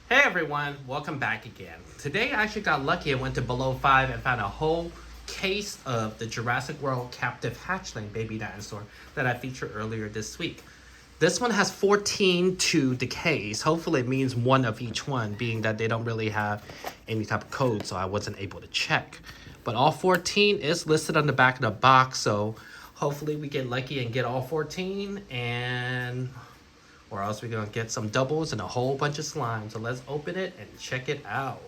Hey everyone, welcome back again. Today I actually got lucky and went to below 5 and found a whole case of the Jurassic World Captivz hatchling baby dinosaur that I featured earlier this week. This one has 14 to decays. Hopefully it means one of each one, being that they don't really have any type of code, so I wasn't able to check. But all 14 is listed on the back of the box, so hopefully we get lucky and get all 14, and or else we're gonna get some doubles and a whole bunch of slime. So let's open it and check it out.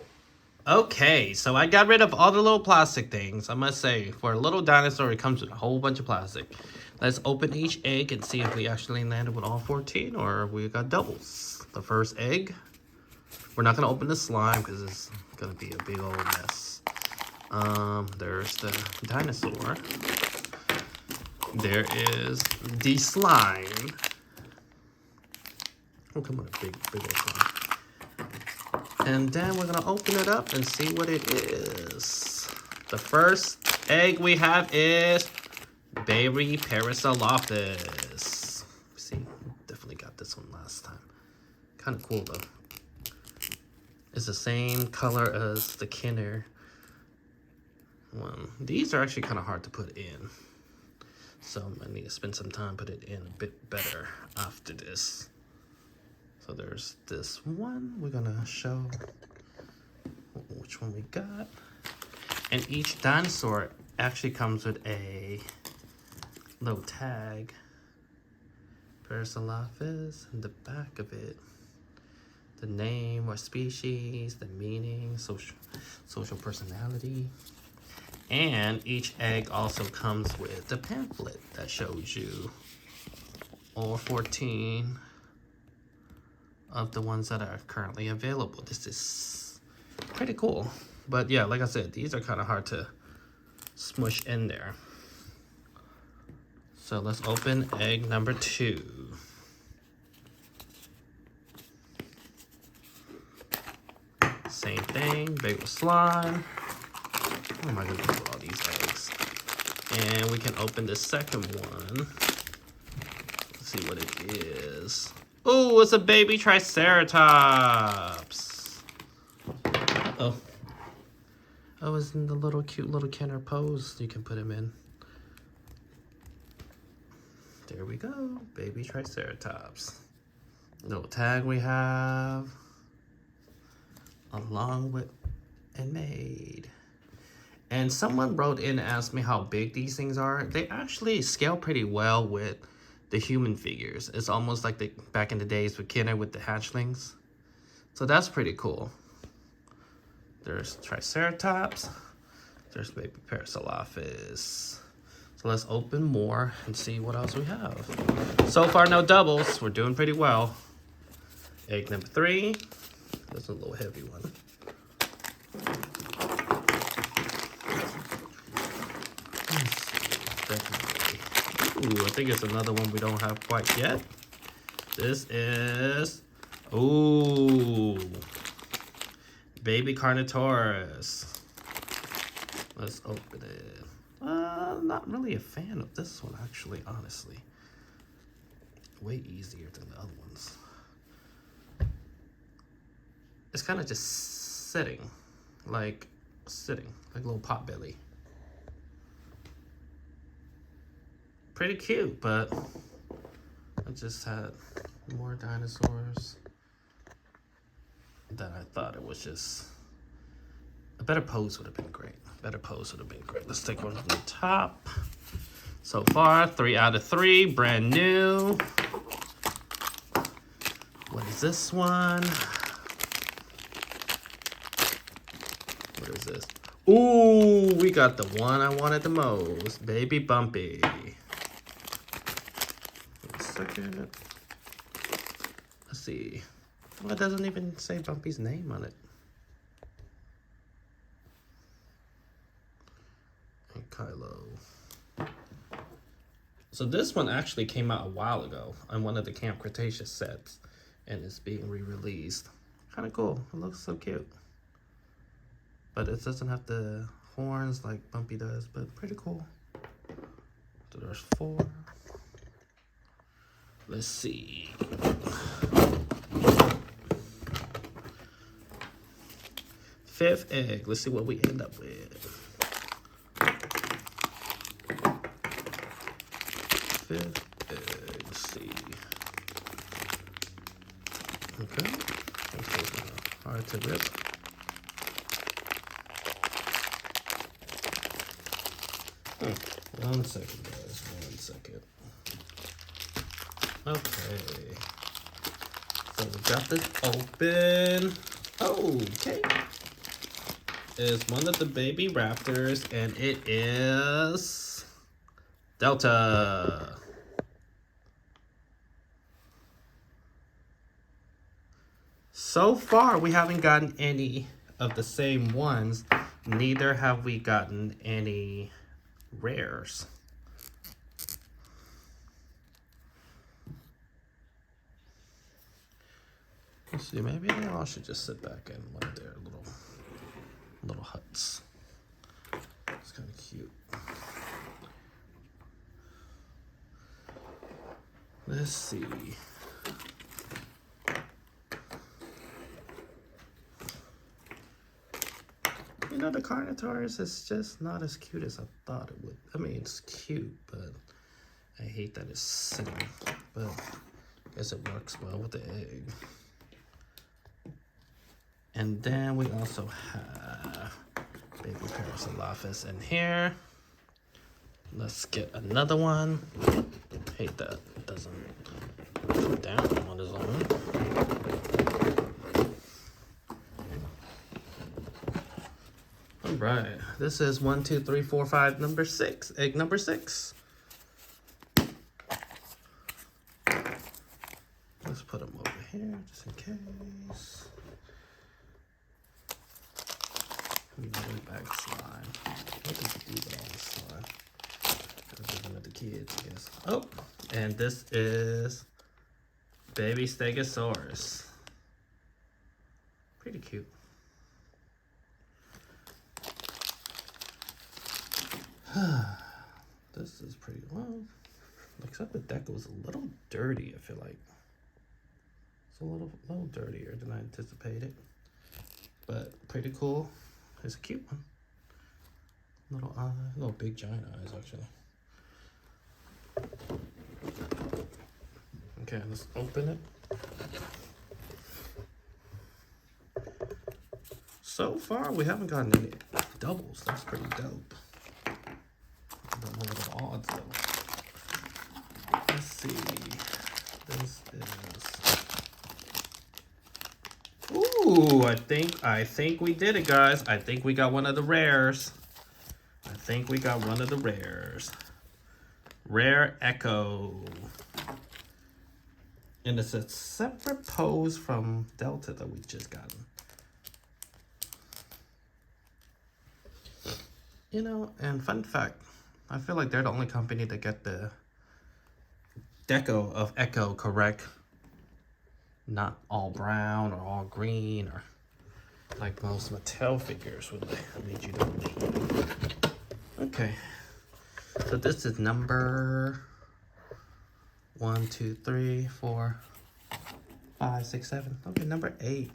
Okay, so I got rid of all the little plastic things. I must say, for a little dinosaur, it comes with a whole bunch of plastic. Let's open each egg and see if we actually landed with all 14 or we got doubles. The first egg. We're not gonna open the slime because it's gonna be a big old mess. There's the dinosaur. There is the slime. Oh, come on, a big old slime. And then we're gonna open it up and see what it is. The first egg we have is Baby Parasaurolophus. See, definitely got this one last time. Kind of cool though. It's the same color as the Kenner one. These are actually kind of hard to put in, so I need to spend some time put it in a bit better after this. So there's this one. We're gonna show which one we got. And each dinosaur actually comes with a little tag. Parasaurolophus, and the back of it. The name or species, the meaning, social personality. And each egg also comes with the pamphlet that shows you all 14 of the ones that are currently available. This is pretty cool. But yeah, like I said, these are kind of hard to smush in there. So let's open egg number 2. Same thing, big slime. What am I gonna do with all these eggs? And we can open the second one. Let's see what it is. Oh, it's a baby Triceratops. Uh-oh. Oh, it's in the little cute little Kenner pose you can put him in. There we go, baby Triceratops. Little tag we have, along with and made. And someone wrote in and asked me how big these things are. They actually scale pretty well with the human figures. It's almost like the back in the days with Kenner with the hatchlings. So that's pretty cool. There's Triceratops. There's baby Parasaurolophus. So let's open more and see what else we have. So far, no doubles. We're doing pretty well. Egg number 3. That's a little heavy one. Ooh, I think it's another one we don't have quite yet. This is, ooh, baby Carnotaurus. Let's open it. Not really a fan of this one, actually, honestly. Way easier than the other ones. It's kind of just sitting like a little pot belly. Pretty cute, but I just had more dinosaurs that I thought it was just a better pose would have been great. Let's take one from the top. So far, 3 out of 3, brand new. What is this one? What is this? Ooh, we got the one I wanted the most. Baby Bumpy. Second. Let's see. Well, it doesn't even say Bumpy's name on it. And Kylo. So this one actually came out a while ago on one of the Camp Cretaceous sets, and it's being re-released. Kind of cool. It looks so cute. But it doesn't have the horns like Bumpy does, but pretty cool. So there's 4. Let's see. 5th egg. Let's see what we end up with. 5th egg. Let's see. Okay. This is hard to rip. One second, guys. 1 second. Okay. So we got this open. Okay. It's one of the baby raptors, and it is Delta. So far, we haven't gotten any of the same ones. Neither have we gotten any rares. Let's see, maybe they all should just sit back in one of their little huts. It's kind of cute. Let's see. You know, the Carnotaurus is just not as cute as I thought it would. I mean, it's cute, but I hate that it's sitting. But I guess it works well with the egg. And then we also have baby Parasaurolophus in here. Let's get another one. Hate that it doesn't go down on his own. All right, this is 1, 2, 3, 4, 5, number 6, egg number 6. Let's put him over here just in case. Another bag of slime. What did you do with all this slime? Gotta give them to the kids, I guess. Oh, and this is baby Stegosaurus. Pretty cute. This is pretty well. Looks like the deck was a little dirty. I feel like it's a little dirtier than I anticipated, but pretty cool. It's a cute one. Little eye, little big giant eyes actually. Okay, let's open it. So far, we haven't gotten any doubles. That's pretty dope. I don't know what the odds though. Let's see. This is. Ooh, I think we did it, guys. I think we got one of the rares. Rare Echo. And it's a separate pose from Delta that we just gotten. You know, and fun fact, I feel like they're the only company that get the deco of Echo correct. Not all brown or all green or like most Mattel figures would lead you to believe. Okay, so this is number 1, 2, 3, 4, 5, 6, 7. Okay, number 8.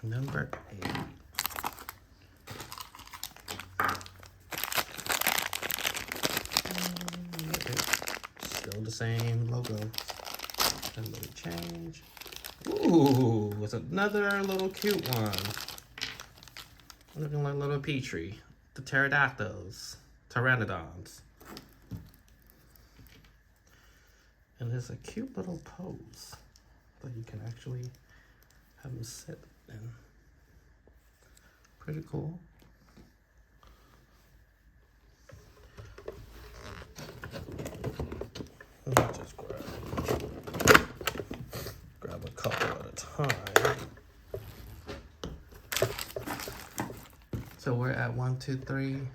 Number 8. Still the same logo. A little change. Ooh, it's another little cute one. Looking like little Petrie. The pterodactyls. Pteranodons. And there's a cute little pose that you can actually have them sit in. Pretty cool. Let me just grab a couple at a time. So we're at 1, 2, 3,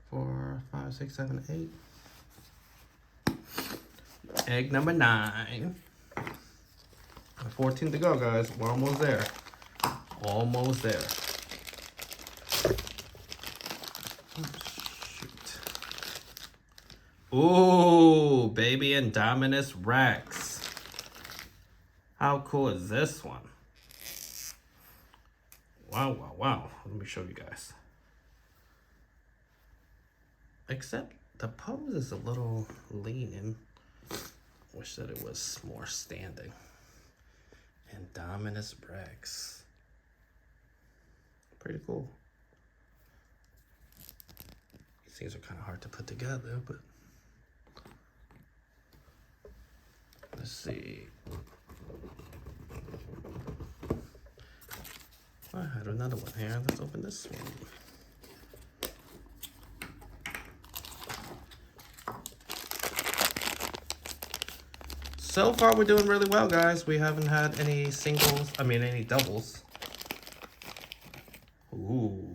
4, 5, 6, 7, 8. Egg number 9. 14 to go, guys. We're almost there. Almost there. Ooh, baby Indominus Rex. How cool is this one? Wow. Let me show you guys. Except the pose is a little leaning. Wish that it was more standing. Indominus Rex. Pretty cool. These things are kind of hard to put together, but let's see. I had another one here. Let's open this one. So far, we're doing really well, guys. We haven't had any singles, any doubles. Ooh.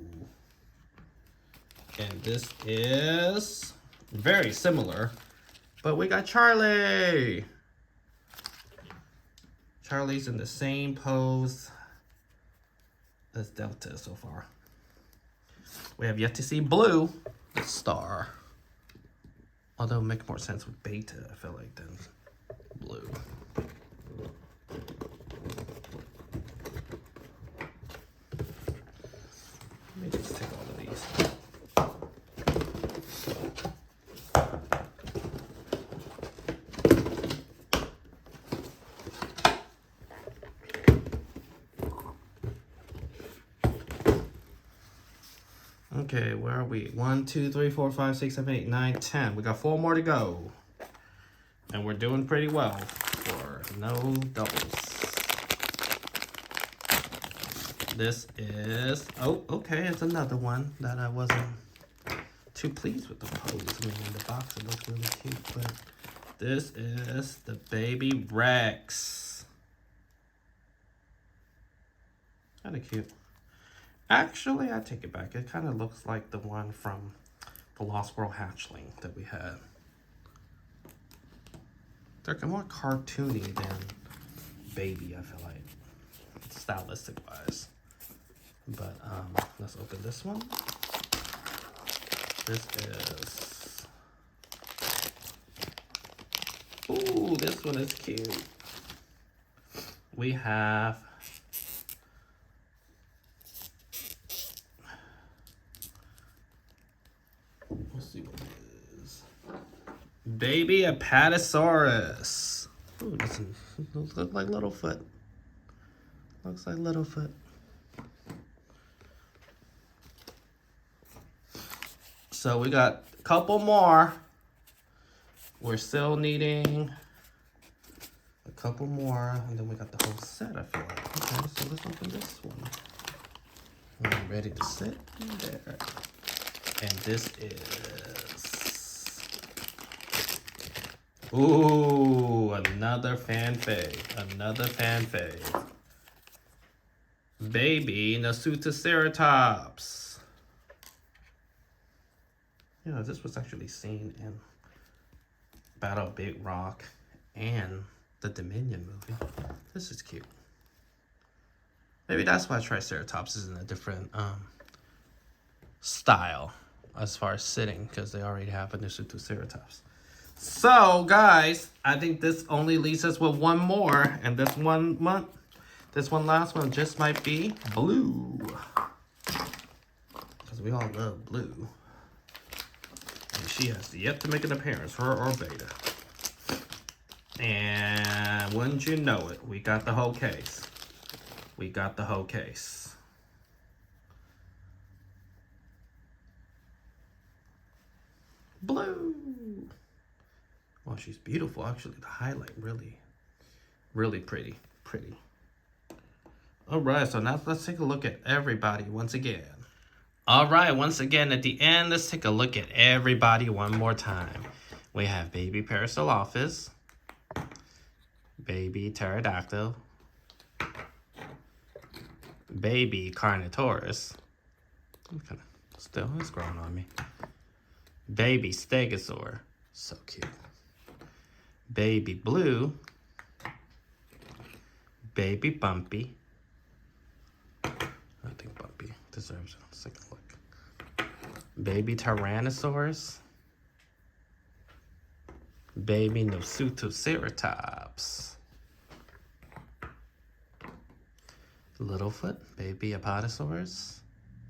And this is very similar, but we got Charlie. Charlie's in the same pose as Delta so far. We have yet to see Blue, the star. Although it makes more sense with Beta, I feel like, than Blue. Let me just take all of these. Okay, where are we? 1, 2, 3, 4, 5, 6, 7, 8, 9, 10. We got 4 more to go. And we're doing pretty well for no doubles. This is, oh, okay, it's another one that I wasn't too pleased with the pose. In the box it looks really cute, but this is the baby Rex. Kind of cute. Actually, I take it back. It kind of looks like the one from the Lost World hatchling that we had. They're more cartoony than baby, I feel like, stylistic wise. But let's open this one. This is, ooh, this one is cute. We have baby Apatosaurus. Ooh, this looks like Littlefoot. Looks like Littlefoot. So we got a couple more. We're still needing a couple more, and then we got the whole set, I feel like. Okay, so let's open this one. I'm ready to sit there. And this is, ooh, another fan fave. Another fan fave. Baby Nasutoceratops. You know, this was actually seen in Battle of Big Rock and the Dominion movie. This is cute. Maybe that's why Triceratops is in a different style as far as sitting, because they already have a Nasutoceratops. So, guys, I think this only leaves us with one more, and this one last one just might be Blue, because we all love Blue. And she has yet to make an appearance, her or Beta. And wouldn't you know it, we got the whole case. We got the whole case. Blue. Well, she's beautiful, actually. The highlight really pretty. All right, so now let's take a look at everybody once again. All right, once again at the end, let's take a look at everybody one more time. We have baby Parasaurolophus, baby Pterodactyl, baby Carnotaurus. Still, it's growing on me. Baby Stegosaur, so cute. Baby Blue, baby Bumpy. I think Bumpy deserves a second look. Baby Tyrannosaurus, baby Nasutoceratops, Littlefoot, baby Apatosaurus.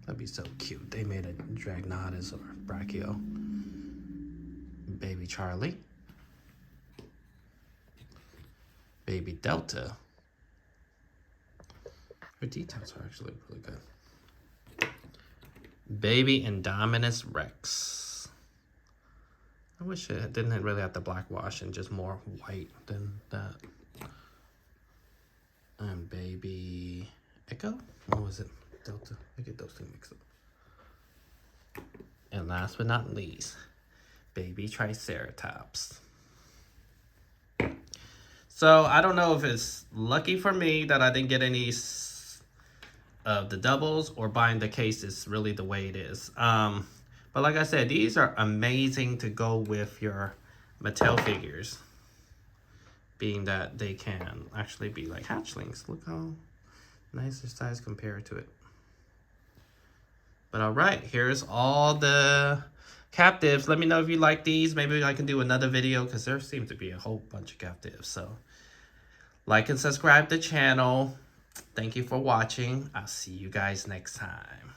That'd be so cute. They made a Dragnotus or Brachio. Baby Charlie. Baby Delta. Her details are actually really good. Baby Indominus Rex. I wish it didn't really have the black wash and just more white than that. And baby Echo? What was it? Delta. I get those two mixed up. And last but not least, baby Triceratops. So I don't know if it's lucky for me that I didn't get any of the doubles or buying the case is really the way it is. But like I said, these are amazing to go with your Mattel figures, being that they can actually be like hatchlings. Look how nice their size compared to it. But all right, here's all the Captivz. Let me know if you like these. Maybe I can do another video because there seems to be a whole bunch of Captivz. So like and subscribe to the channel. Thank you for watching. I'll see you guys next time.